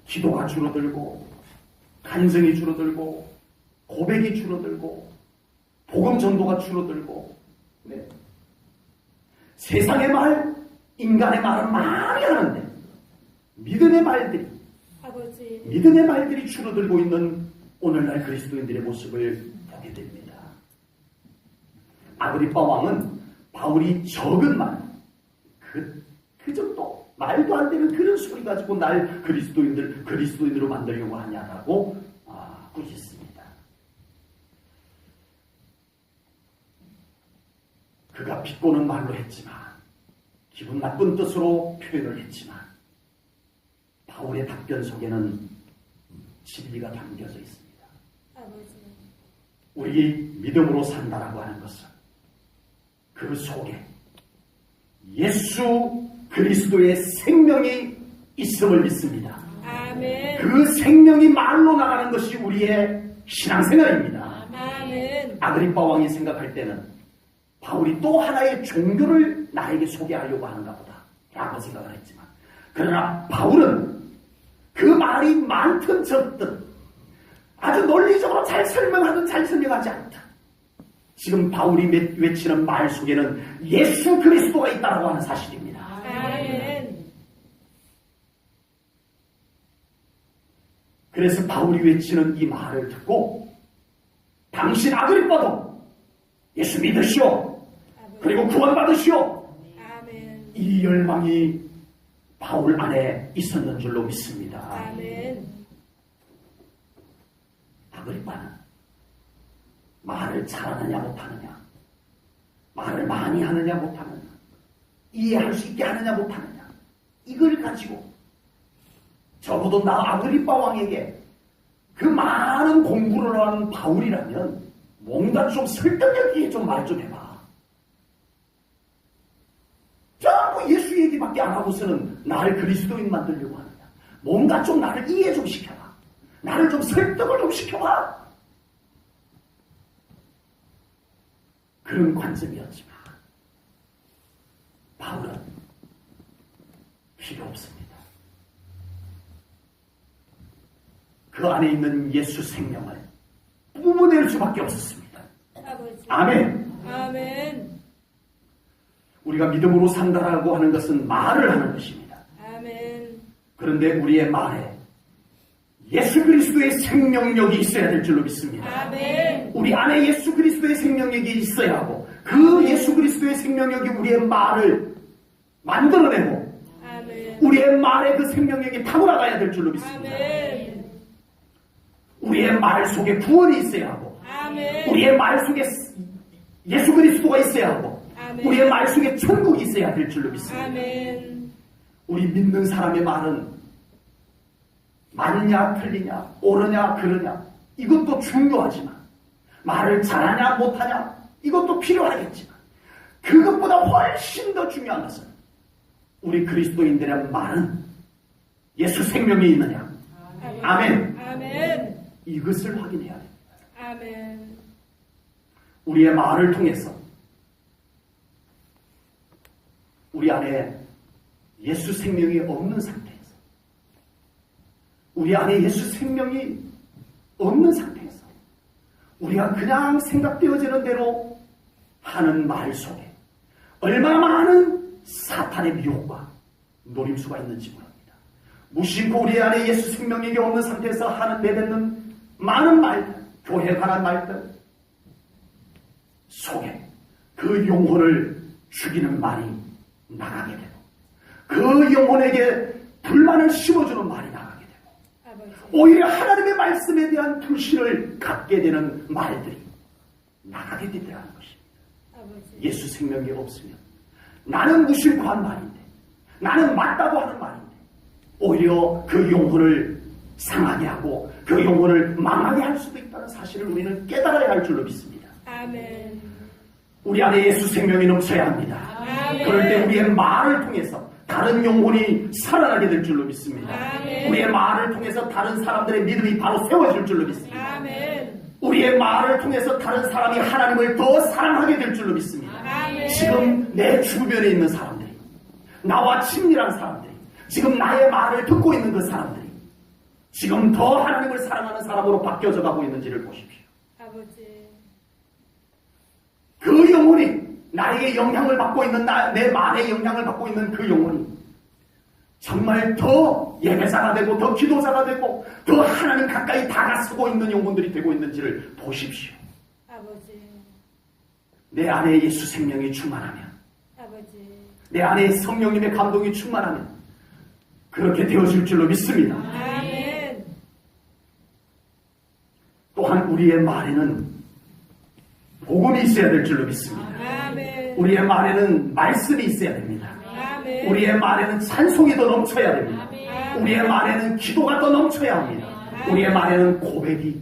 Speaker 1: 기도가 줄어들고 간증이 줄어들고 고백이 줄어들고 복음 전도가 줄어들고 세상의 말, 인간의 말은 많이 하는데 믿음의 말들이 줄어들고 있는 오늘날 그리스도인들의 모습을 보게 됩니다. 아그리빠 왕은 바울이 적은 말, 그 정도 말도 안 되는 그런 소리 가지고 날 그리스도인으로 만들려고 하냐라고 꾸짖습니다. 그가 비꼬는 말로 했지만, 기분 나쁜 뜻으로 표현을 했지만, 바울의 답변 속에는 진리가 담겨져 있습니다.
Speaker 2: 아버지.
Speaker 1: 우리 믿음으로 산다라고 하는 것은 그 속에 예수 그리스도의 생명이 있음을 믿습니다.
Speaker 2: 아멘.
Speaker 1: 그 생명이 말로 나가는 것이 우리의 신앙생활입니다.
Speaker 2: 아멘.
Speaker 1: 아그리빠 왕이 생각할 때는 바울이 또 하나의 종교를 나에게 소개하려고 하는가 보다 라고 생각을 했지만, 그러나 바울은 그 말이 많든 적든 아주 논리적으로 잘 설명하든 잘 설명하지 않든 지금 바울이 외치는 말 속에는 예수 그리스도가 있다고 하는 사실입니다.
Speaker 2: 아멘.
Speaker 1: 그래서 바울이 외치는 이 말을 듣고 당신 아그리빠도 예수 믿으시오. 그리고 구원받으시오.
Speaker 2: 아멘.
Speaker 1: 이 열망이 바울 안에 있었는 줄로 믿습니다.
Speaker 2: 아멘.
Speaker 1: 아그리빠는 말을 잘하느냐 못하느냐, 말을 많이 하느냐 못하느냐, 이해할 수 있게 하느냐 못하느냐, 이걸 가지고 적어도 나 아그리빠 왕에게 그 많은 공부를 하는 바울이라면 뭔가 좀 설득력 있게 좀 말 좀 해봐. 전부 예수 얘기밖에 안 하고서는 나를 그리스도인 만들려고 하느냐. 뭔가 좀 나를 이해 좀 시켜봐. 나를 좀 설득을 좀 시켜봐. 그런 관점이었지만 바울은 필요 없습니다. 그 안에 있는 예수 생명을 뿜어낼 수밖에 없었습니다.
Speaker 2: 아버지.
Speaker 1: 아멘.
Speaker 2: 아멘.
Speaker 1: 우리가 믿음으로 산다라고 하는 것은 말을 하는 것입니다.
Speaker 2: 아멘.
Speaker 1: 그런데 우리의 말에 예수 그리스도의 생명력이 있어야 될 줄로 믿습니다.
Speaker 2: 아멘.
Speaker 1: 우리 안에 예수 그리스도의 생명력이 있어야 하고, 그 예수 그리스도의 생명력이 우리의 말을 만들어내고
Speaker 2: 아멘.
Speaker 1: 우리의 말에 그 생명력이 타고나가야 될 줄로 믿습니다.
Speaker 2: 아멘.
Speaker 1: 우리의 말 속에 구원이 있어야 하고,
Speaker 2: 아멘.
Speaker 1: 우리의 말 속에 예수 그리스도가 있어야 하고,
Speaker 2: 아멘.
Speaker 1: 우리의 말 속에 천국이 있어야 될 줄로 믿습니다.
Speaker 2: 아멘.
Speaker 1: 우리 믿는 사람의 말은 맞냐 틀리냐, 옳으냐 그르냐, 이것도 중요하지만, 말을 잘하냐 못하냐, 이것도 필요하겠지만, 그것보다 훨씬 더 중요한 것은 우리 그리스도인들의 말은 예수 생명이 있느냐. 아멘.
Speaker 2: 아멘.
Speaker 1: 이것을 확인해야 됩니다.
Speaker 2: 아멘.
Speaker 1: 우리의 말을 통해서 우리 안에 예수 생명이 없는 상태에서, 우리 안에 예수 생명이 없는 상태에서 우리가 그냥 생각되어지는 대로 하는 말 속에 얼마나 많은 사탄의 미혹과 노림수가 있는지 모릅니다. 무심코 우리 안에 예수 생명력이 없는 상태에서 하는 내뱉는 많은 말들, 교회에 관한 말들 속에 그 영혼을 죽이는 말이 나가게 되고, 그 영혼에게 불만을 심어주는 말이 나가게 되고,
Speaker 2: 아버지.
Speaker 1: 오히려 하나님의 말씀에 대한 불신을 갖게 되는 말들이 나가게 되더라는 것입니다.
Speaker 2: 아버지.
Speaker 1: 예수 생명이 없으면 나는 무심코 한 말인데, 나는 맞다고 하는 말인데, 오히려 그 영혼을 상하게 하고 그 영혼을 망하게 할 수도 있다는 사실을 우리는 깨달아야 할 줄로 믿습니다.
Speaker 2: 아멘.
Speaker 1: 우리 안에 예수 생명이 넘쳐야 합니다.
Speaker 2: 아멘.
Speaker 1: 그럴 때 우리의 말을 통해서 다른 영혼이 살아나게 될 줄로 믿습니다.
Speaker 2: 아멘.
Speaker 1: 우리의 말을 통해서 다른 사람들의 믿음이 바로 세워질 줄로 믿습니다.
Speaker 2: 아멘.
Speaker 1: 우리의 말을 통해서 다른 사람이 하나님을 더 사랑하게 될 줄로 믿습니다.
Speaker 2: 아멘.
Speaker 1: 지금 내 주변에 있는 사람들이, 나와 친밀한 사람들이, 지금 나의 말을 듣고 있는 그 사람들이 지금 더 하나님을 사랑하는 사람으로 바뀌어져 가고 있는지를 보십시오.
Speaker 2: 아버지.
Speaker 1: 그 영혼이, 나에게 영향을 받고 있는, 내 말에 영향을 받고 있는 그 영혼이 정말 더 예배자가 되고 더 기도자가 되고 더 하나님 가까이 다가서고 있는 영혼들이 되고 있는지를 보십시오.
Speaker 2: 아버지.
Speaker 1: 내 안에 예수 생명이 충만하면,
Speaker 2: 아버지.
Speaker 1: 내 안에 성령님의 감동이 충만하면 그렇게 되어질 줄로 믿습니다.
Speaker 2: 아멘.
Speaker 1: 또한 우리의 말에는 복음이 있어야 될 줄로 믿습니다.
Speaker 2: 아멘.
Speaker 1: 우리의 말에는 말씀이 있어야 됩니다.
Speaker 2: 아멘.
Speaker 1: 우리의 말에는 찬송이 더 넘쳐야 됩니다.
Speaker 2: 아멘.
Speaker 1: 우리의 말에는 기도가 더 넘쳐야 합니다. 우리의 말에는 고백이,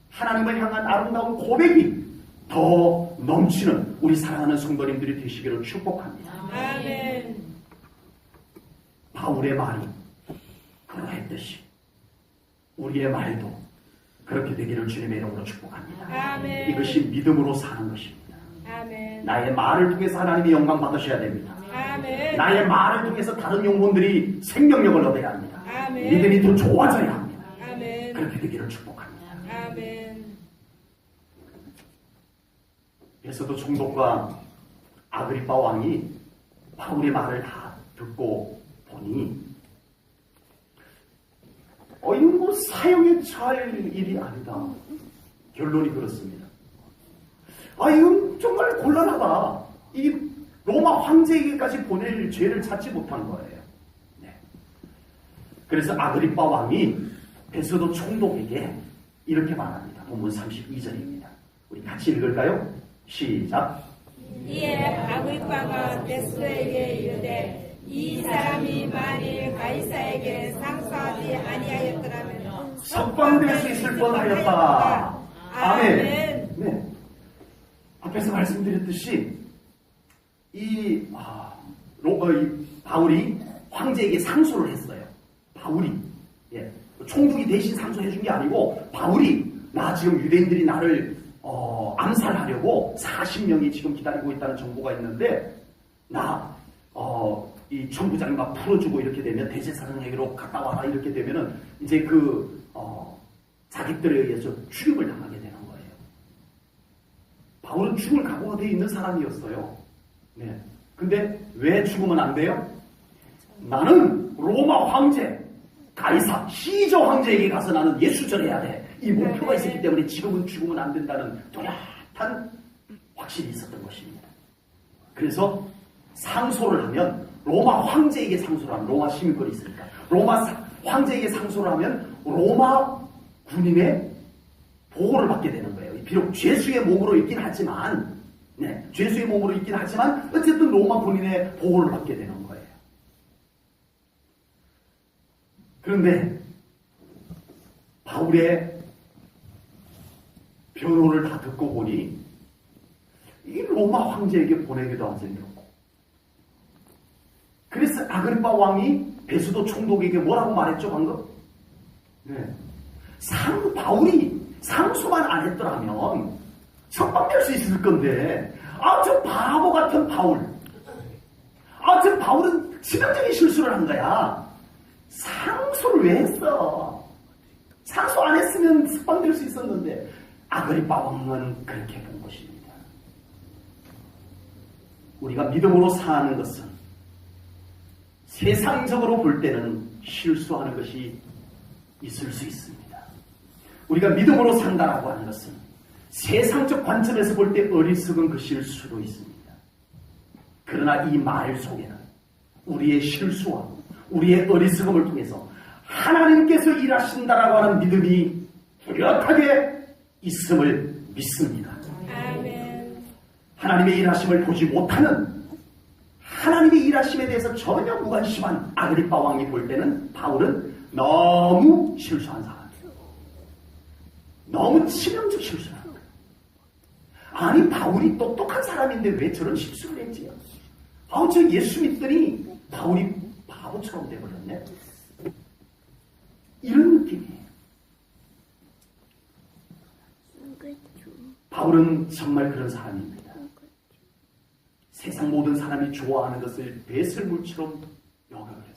Speaker 1: 하나님을 향한 아름다운 고백이 더 넘치는 우리 사랑하는 성도님들이 되시기를 축복합니다.
Speaker 2: 아멘.
Speaker 1: 바울의 말이 그러했듯이 우리의 말도 그렇게 되기를 주님의 이름으로 축복합니다.
Speaker 2: 아멘.
Speaker 1: 이것이 믿음으로 사는 것입니다.
Speaker 2: 아멘.
Speaker 1: 나의 말을 통해서 하나님이 영광 받으셔야 됩니다.
Speaker 2: 아멘.
Speaker 1: 나의 말을 통해서 다른 영혼들이 생명력을 얻어야 합니다.
Speaker 2: 아멘.
Speaker 1: 믿음이 더 좋아져야 합니다.
Speaker 2: 아멘.
Speaker 1: 그렇게 되기를 축복합니다.
Speaker 2: 아멘.
Speaker 1: 베소도 총독과 아그리빠 왕이 바울의 말을 다 듣고 보니 이건 뭐 사형에 처할 일이 아니다. 결론이 그렇습니다. 이건 정말 곤란하다. 이 로마 황제에게까지 보낼 죄를 찾지 못한 거예요. 네. 그래서 아그리빠 왕이 베소도 총독에게 이렇게 말합니다. 본문 32절입니다. 우리 같이 읽을까요? 시작.
Speaker 2: 이에 아그리빠가 베소도에게 이르되 이 사람이 만일 가이사에게 상소하지 아니하였더라면
Speaker 1: 석방될 수 있을 뻔하였다. 아멘. 네. 앞에서 말씀드렸듯이 이 바울이 황제에게 상소를 했어요. 바울이 총독이 대신 상소해 준 게 아니고 바울이 나 지금 유대인들이 나를 암살하려고 40명이 지금 기다리고 있다는 정보가 있는데 이 천부장님과 풀어주고 이렇게 되면 대제사장에게로 갔다 와라 이렇게 되면은 이제 자기들에 의해서 죽임을 당하게 되는 거예요. 바울은 죽을 각오가 되어 있는 사람이었어요. 네. 근데 왜 죽으면 안 돼요? 나는 로마 황제 가이사 시저 황제에게 가서 나는 예수 전해야 돼. 이 목표가 있었기 때문에 지금은 죽으면 안 된다는 뚜렷한 확신이 있었던 것입니다. 그래서 상소를 하면 로마 황제에게 상소를 하면 로마 시민권이 있으니까 로마 황제에게 상소를 하면 로마 군인의 보호를 받게 되는 거예요. 비록 죄수의 몸으로 있긴 하지만 죄수의 몸으로 있긴 하지만 어쨌든 로마 군인의 보호를 받게 되는 거예요. 그런데 바울의 변호를 다 듣고 보니 이 로마 황제에게 보내기도 한 적이 없고 그래서 아그리빠 왕이 베소도 총독에게 뭐라고 말했죠 방금? 바울이 상소만 안 했더라면 석방될 수 있을 건데 저 바보 같은 바울 저 바울은 치명적인 실수를 한 거야. 상소를 왜 했어? 상소 안 했으면 석방될 수 있었는데 아그리빠 왕은 그렇게 본 것입니다. 우리가 믿음으로 사는 것은 세상적으로 볼 때는 실수하는 것이 있을 수 있습니다. 우리가 믿음으로 산다라고 하는 것은 세상적 관점에서 볼 때 어리석은 것일 수도 있습니다. 그러나 이 말 속에는 우리의 실수와 우리의 어리석음을 통해서 하나님께서 일하신다라고 하는 믿음이 뚜렷하게 있음을 믿습니다.
Speaker 2: 아멘.
Speaker 1: 하나님의 일하심을 보지 못하는 하나님의 일하심에 대해서 전혀 무관심한 아그리빠 왕이 볼 때는 바울은 너무 실수한 사람이에요. 너무 치명적 실수를 한 거예요. 아니 바울이 똑똑한 사람인데 왜 저런 실수를 했지요? 저 예수 믿더니 바울이 바보처럼 돼버렸네. 이런 느낌이에요. 바울은 정말 그런 사람입니다. 세상 모든 사람이 좋아하는 것을 배설물처럼 여겨버렸어요.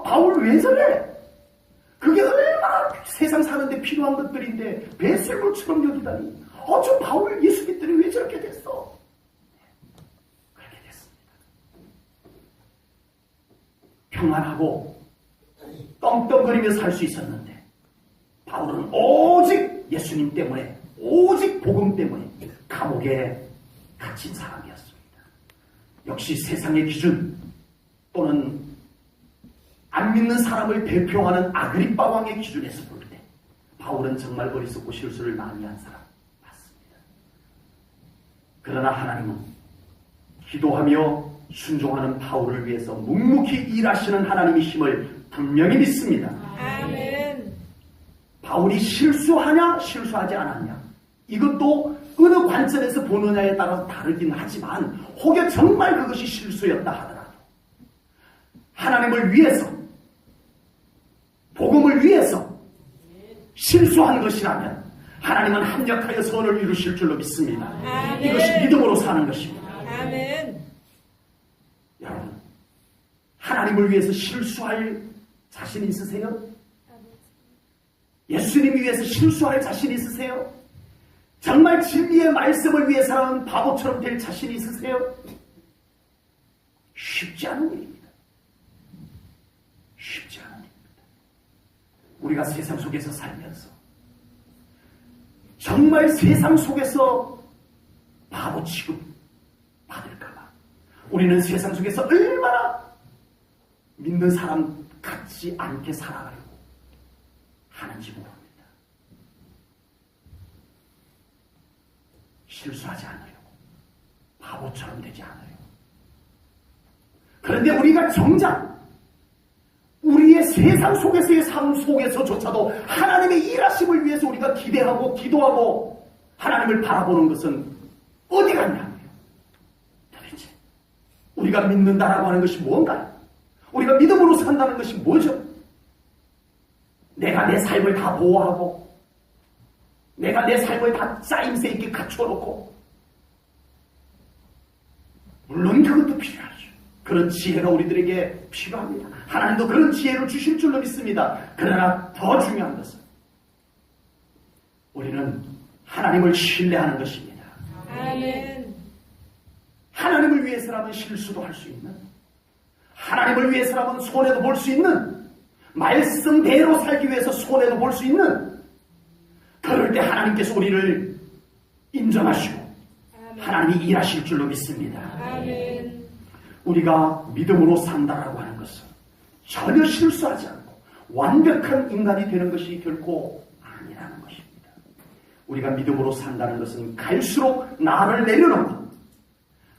Speaker 1: 바울 왜 저래? 그게 얼마나 세상 사는데 필요한 것들인데 배설물처럼 여기다니. 저 바울 예수 믿더니 왜 저렇게 됐어? 그렇게 됐습니다. 평안하고 떵떵거리며 살 수 있었는데 바울은 오직 예수님 때문에 오직 복음 때문에 감옥에 갇힌 사람이었습니다. 역시 세상의 기준 또는 안 믿는 사람을 대표하는 아그리빠 왕의 기준에서 볼 때 바울은 정말 어리석고 실수를 많이 한 사람 맞습니다. 그러나 하나님은 기도하며 순종하는 바울을 위해서 묵묵히 일하시는 하나님이심을 분명히 믿습니다.
Speaker 2: 아멘.
Speaker 1: 바울이 실수하냐 실수하지 않았냐 이것도 어느 관점에서 보느냐에 따라서 다르긴 하지만 혹여 정말 그것이 실수였다 하더라도 하나님을 위해서 복음을 위해서 실수한 것이라면 하나님은 합력하여 선을 이루실 줄로 믿습니다.
Speaker 2: 아멘.
Speaker 1: 이것이 믿음으로 사는 것입니다.
Speaker 2: 아멘.
Speaker 1: 여러분 하나님을 위해서 실수할 자신 있으세요? 예수님 위해서 실수할 자신 있으세요? 정말 진리의 말씀을 위해서라면 바보처럼 될 자신 있으세요? 쉽지 않은 일입니다. 쉽지 않은 일입니다. 우리가 세상 속에서 살면서 정말 세상 속에서 바보 취급 받을까봐 우리는 세상 속에서 얼마나 믿는 사람 같지 않게 살아가려고 하는지 모릅니다. 실수하지 않으려고 바보처럼 되지 않으려고. 그런데 우리가 정작 우리의 세상 속에서의 삶 속에서조차도 하나님의 일하심을 위해서 우리가 기대하고 기도하고 하나님을 바라보는 것은 어디 갔냐고요. 도대체 우리가 믿는다라고 하는 것이 뭔가요? 우리가 믿음으로 산다는 것이 뭐죠? 내가 내 삶을 다 보호하고 내가 내 삶을 다 짜임새 있게 갖춰놓고 물론 그것도 필요하죠. 그런 지혜가 우리들에게 필요합니다. 하나님도 그런 지혜를 주실 줄로 믿습니다. 그러나 더 중요한 것은 우리는 하나님을 신뢰하는 것입니다.
Speaker 2: 아멘.
Speaker 1: 하나님을 위해서라면 실수도 할 수 있는, 하나님을 위해서라면 손해도 볼 수 있는, 말씀대로 살기 위해서 손해도 볼 수 있는, 그럴 때 하나님께서 우리를 인정하시고 하나님이 일하실 줄로 믿습니다.
Speaker 2: 아멘.
Speaker 1: 우리가 믿음으로 산다라고 하는 것은 전혀 실수하지 않고 완벽한 인간이 되는 것이 결코 아니라는 것입니다. 우리가 믿음으로 산다는 것은 갈수록 나를 내려놓고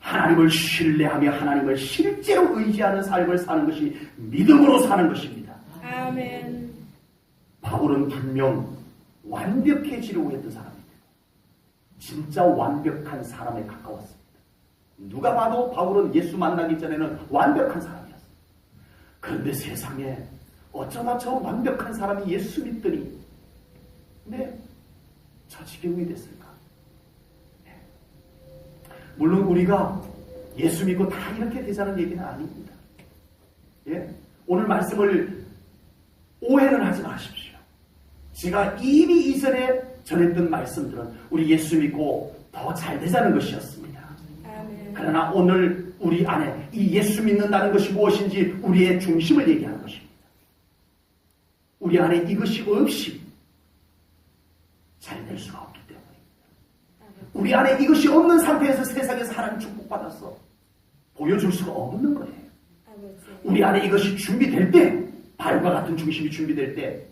Speaker 1: 하나님을 신뢰하며 하나님을 실제로 의지하는 삶을 사는 것이 믿음으로 사는 것입니다.
Speaker 2: 아멘.
Speaker 1: 바울은 분명 완벽해지려고 했던 사람입니다. 진짜 완벽한 사람에 가까웠습니다. 누가 봐도 바울은 예수 만나기 전에는 완벽한 사람이었어요. 그런데 세상에 어쩌다 저 완벽한 사람이 예수 믿더니 저 지경이 됐을까? 물론 우리가 예수 믿고 다 이렇게 되자는 얘기는 아닙니다. 오늘 말씀을 오해는 하지 마십시오. 제가 이미 이전에 전했던 말씀들은 우리 예수 믿고 더 잘 되자는 것이었습니다.
Speaker 2: 아멘.
Speaker 1: 그러나 오늘 우리 안에 이 예수 믿는다는 것이 무엇인지 우리의 중심을 얘기하는 것입니다. 우리 안에 이것이 없이 잘 될 수가 없기 때문입니다. 우리 안에 이것이 없는 상태에서 세상에서 하나님 축복받아서 보여줄 수가 없는 거예요. 우리 안에 이것이 준비될 때, 바울과 같은 중심이 준비될 때,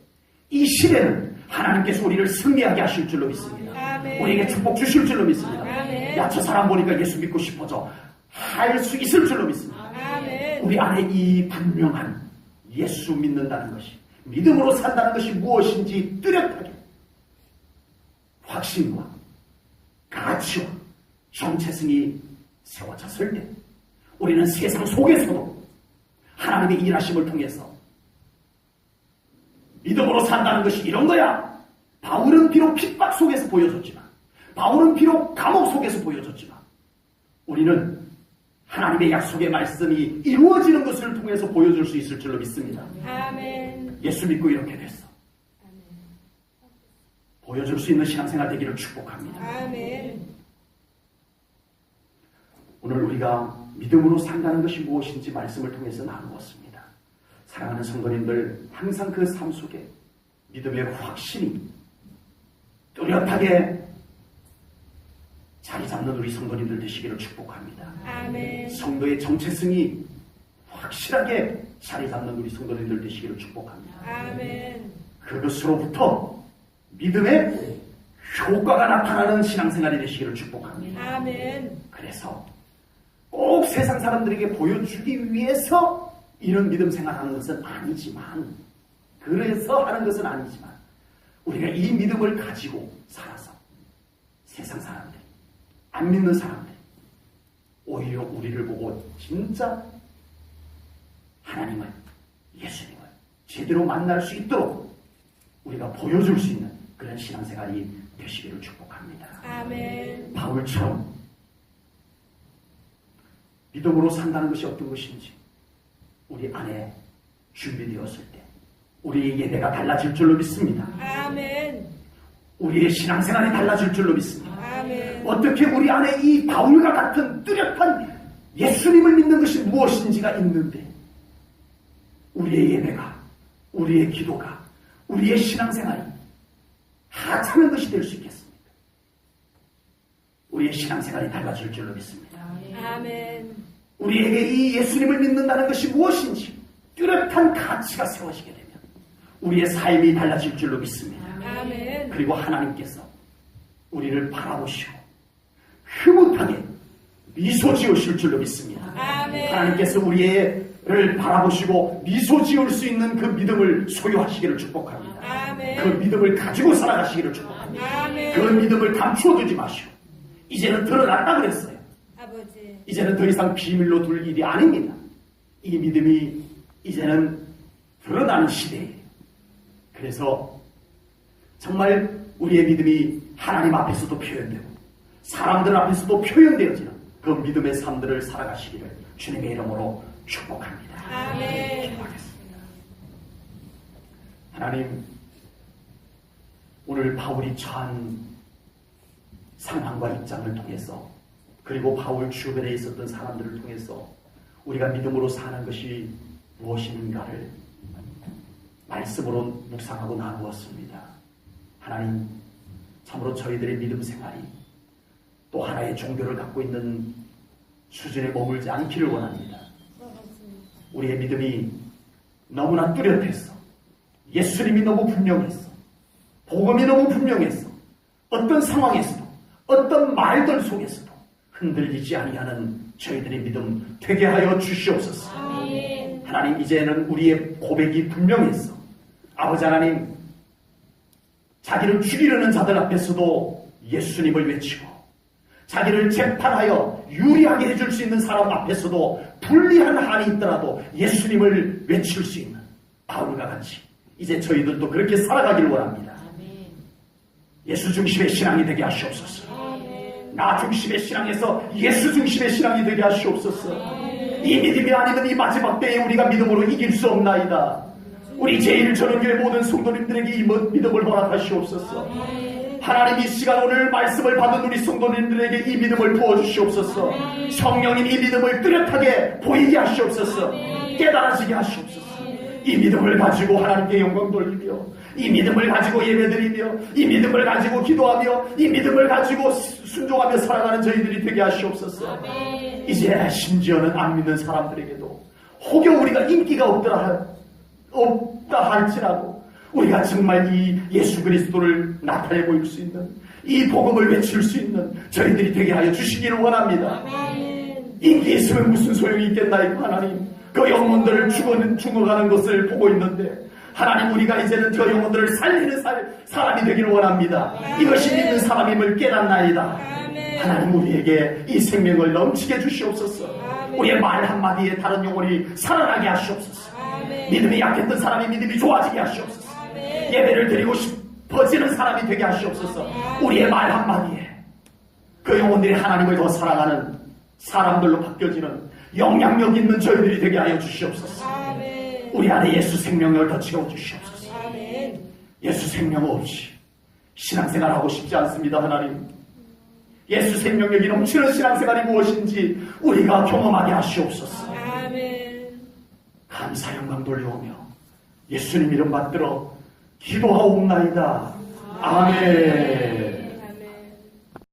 Speaker 1: 이 시대는 하나님께서 우리를 승리하게 하실 줄로 믿습니다.
Speaker 2: 아멘.
Speaker 1: 우리에게 축복 주실 줄로 믿습니다.
Speaker 2: 아멘.
Speaker 1: 야, 저 사람 보니까 예수 믿고 싶어져 할 수 있을 줄로 믿습니다.
Speaker 2: 아멘.
Speaker 1: 우리 안에 이 분명한 예수 믿는다는 것이, 믿음으로 산다는 것이 무엇인지 뚜렷하게 확신과 가치와 정체성이 세워졌을 때 우리는 세상 속에서도 하나님의 일하심을 통해서 믿음으로 산다는 것이 이런 거야. 바울은 비록 핍박 속에서 보여줬지만, 바울은 비록 감옥 속에서 보여줬지만, 우리는 하나님의 약속의 말씀이 이루어지는 것을 통해서 보여줄 수 있을 줄로 믿습니다.
Speaker 2: 아멘.
Speaker 1: 예수 믿고 이렇게 됐어. 보여줄 수 있는 신앙생활 되기를 축복합니다.
Speaker 2: 아멘.
Speaker 1: 오늘 우리가 믿음으로 산다는 것이 무엇인지 말씀을 통해서 나누었습니다. 사랑하는 성도님들, 항상 그 삶 속에 믿음의 확신이 뚜렷하게 자리 잡는 우리 성도님들 되시기를 축복합니다.
Speaker 2: 아멘.
Speaker 1: 성도의 정체성이 확실하게 자리 잡는 우리 성도님들 되시기를 축복합니다.
Speaker 2: 아멘.
Speaker 1: 그것으로부터 믿음의 효과가 나타나는 신앙생활이 되시기를 축복합니다.
Speaker 2: 아멘.
Speaker 1: 그래서 꼭 세상 사람들에게 보여주기 위해서 이런 믿음 생활하는 것은 아니지만, 그래서 하는 것은 아니지만, 우리가 이 믿음을 가지고 살아서 세상 사람들, 안 믿는 사람들, 오히려 우리를 보고 진짜 하나님을, 예수님을 제대로 만날 수 있도록 우리가 보여줄 수 있는 그런 신앙생활이 되시기를 축복합니다.
Speaker 2: 아멘.
Speaker 1: 바울처럼 믿음으로 산다는 것이 어떤 것인지 우리 안에 준비되었을 때 우리의 예배가 달라질 줄로 믿습니다.
Speaker 2: 아멘.
Speaker 1: 우리의 신앙생활이 달라질 줄로 믿습니다.
Speaker 2: 아멘.
Speaker 1: 어떻게 우리 안에 이 바울과 같은 뚜렷한 예수님을 믿는 것이 무엇인지가 있는데 우리의 예배가, 우리의 기도가, 우리의 신앙생활이 하찮은 것이 될 수 있겠습니까? 우리의 신앙생활이 달라질 줄로 믿습니다.
Speaker 2: 아멘.
Speaker 1: 우리에게 이 예수님을 믿는다는 것이 무엇인지 뚜렷한 가치가 세워지게 되면 우리의 삶이 달라질 줄로 믿습니다.
Speaker 2: 아멘.
Speaker 1: 그리고 하나님께서 우리를 바라보시고 흐뭇하게 미소 지으실 줄로 믿습니다.
Speaker 2: 아멘.
Speaker 1: 하나님께서 우리를 바라보시고 미소 지을 수 있는 그 믿음을 소유하시기를 축복합니다.
Speaker 2: 아멘.
Speaker 1: 그 믿음을 가지고 살아가시기를 축복합니다.
Speaker 2: 아멘.
Speaker 1: 그 믿음을 감추어두지 마시고 이제는 드러났다 그랬어요.
Speaker 2: 아버지.
Speaker 1: 이제는 더 이상 비밀로 둘 일이 아닙니다. 이 믿음이 이제는 드러나는 시대예요. 그래서 정말 우리의 믿음이 하나님 앞에서도 표현되고 사람들 앞에서도 표현되어지는 그 믿음의 삶들을 살아가시기를 주님의 이름으로 축복합니다.
Speaker 2: 아멘.
Speaker 1: 기도하겠습니다. 하나님, 오늘 바울이 처한 상황과 입장을 통해서 그리고 바울 주변에 있었던 사람들을 통해서 우리가 믿음으로 사는 것이 무엇인가를 말씀으로 묵상하고 나누었습니다. 하나님, 참으로 저희들의 믿음 생활이 또 하나의 종교를 갖고 있는 수준에 머물지 않기를 원합니다. 우리의 믿음이 너무나 뚜렷했어. 예수님이 너무 분명했어. 복음이 너무 분명했어. 어떤 상황에서도 어떤 말들 속에서도 흔들리지 아니하는 저희들의 믿음 되게 하여 주시옵소서.
Speaker 2: 아멘.
Speaker 1: 하나님, 이제는 우리의 고백이 분명했어. 아버지 하나님, 자기를 죽이려는 자들 앞에서도 예수님을 외치고 자기를 재판하여 유리하게 해줄 수 있는 사람 앞에서도 불리한 한이 있더라도 예수님을 외칠 수 있는 바울과 같이 이제 저희들도 그렇게 살아가기를 원합니다. 예수 중심의 신앙이 되게 하시옵소서. 나 중심의 신앙에서 예수 중심의 신앙이 되게 하시옵소서. 이 믿음이 아니면 이 마지막 때에 우리가 믿음으로 이길 수 없나이다. 우리 제1전원교회 모든 성도님들에게 이 믿음을 허락하시옵소서. 하나님, 이 시간 오늘 말씀을 받은 우리 성도님들에게 이 믿음을 부어주시옵소서. 성령님, 이 믿음을 뚜렷하게 보이게 하시옵소서. 깨달아지게 하시옵소서. 이 믿음을 가지고 하나님께 영광 돌리며 이 믿음을 가지고 예배드리며 이 믿음을 가지고 기도하며 이 믿음을 가지고 순종하며 살아가는 저희들이 되게 하시옵소서. 이제 심지어는 안 믿는 사람들에게도 혹여 우리가 인기가 없다 할지라도 우리가 정말 이 예수 그리스도를 나타내 보일 수 있는 이 복음을 외칠 수 있는 저희들이 되게 하여 주시기를 원합니다. 인기 있으면 무슨 소용이 있겠나이까. 하나님, 그 영혼들을 죽어가는 것을 보고 있는데 하나님, 우리가 이제는 그 영혼들을 살리는 사람이 되기를 원합니다. 이것이 믿는 사람임을 깨닫나이다. 하나님, 우리에게 이 생명을 넘치게 주시옵소서. 우리의 말 한마디에 다른 영혼이 살아나게 하시옵소서. 믿음이 약했던 사람이 믿음이 좋아지게 하시옵소서. 예배를 드리고 싶어지는 사람이 되게 하시옵소서. 우리의 말 한마디에 그 영혼들이 하나님을 더 사랑하는 사람들로 바뀌어지는 영향력 있는 저희들이 되게 하여 주시옵소서. 우리 안에 예수 생명을 더 채워주시옵소서. 예수 생명 없이 신앙생활하고 싶지 않습니다. 하나님, 예수 생명력이 넘치는 신앙생활이 무엇인지 우리가 경험하게 하시옵소서. 감사 영광 돌려오며 예수님 이름 받들어 기도하옵나이다. 아멘.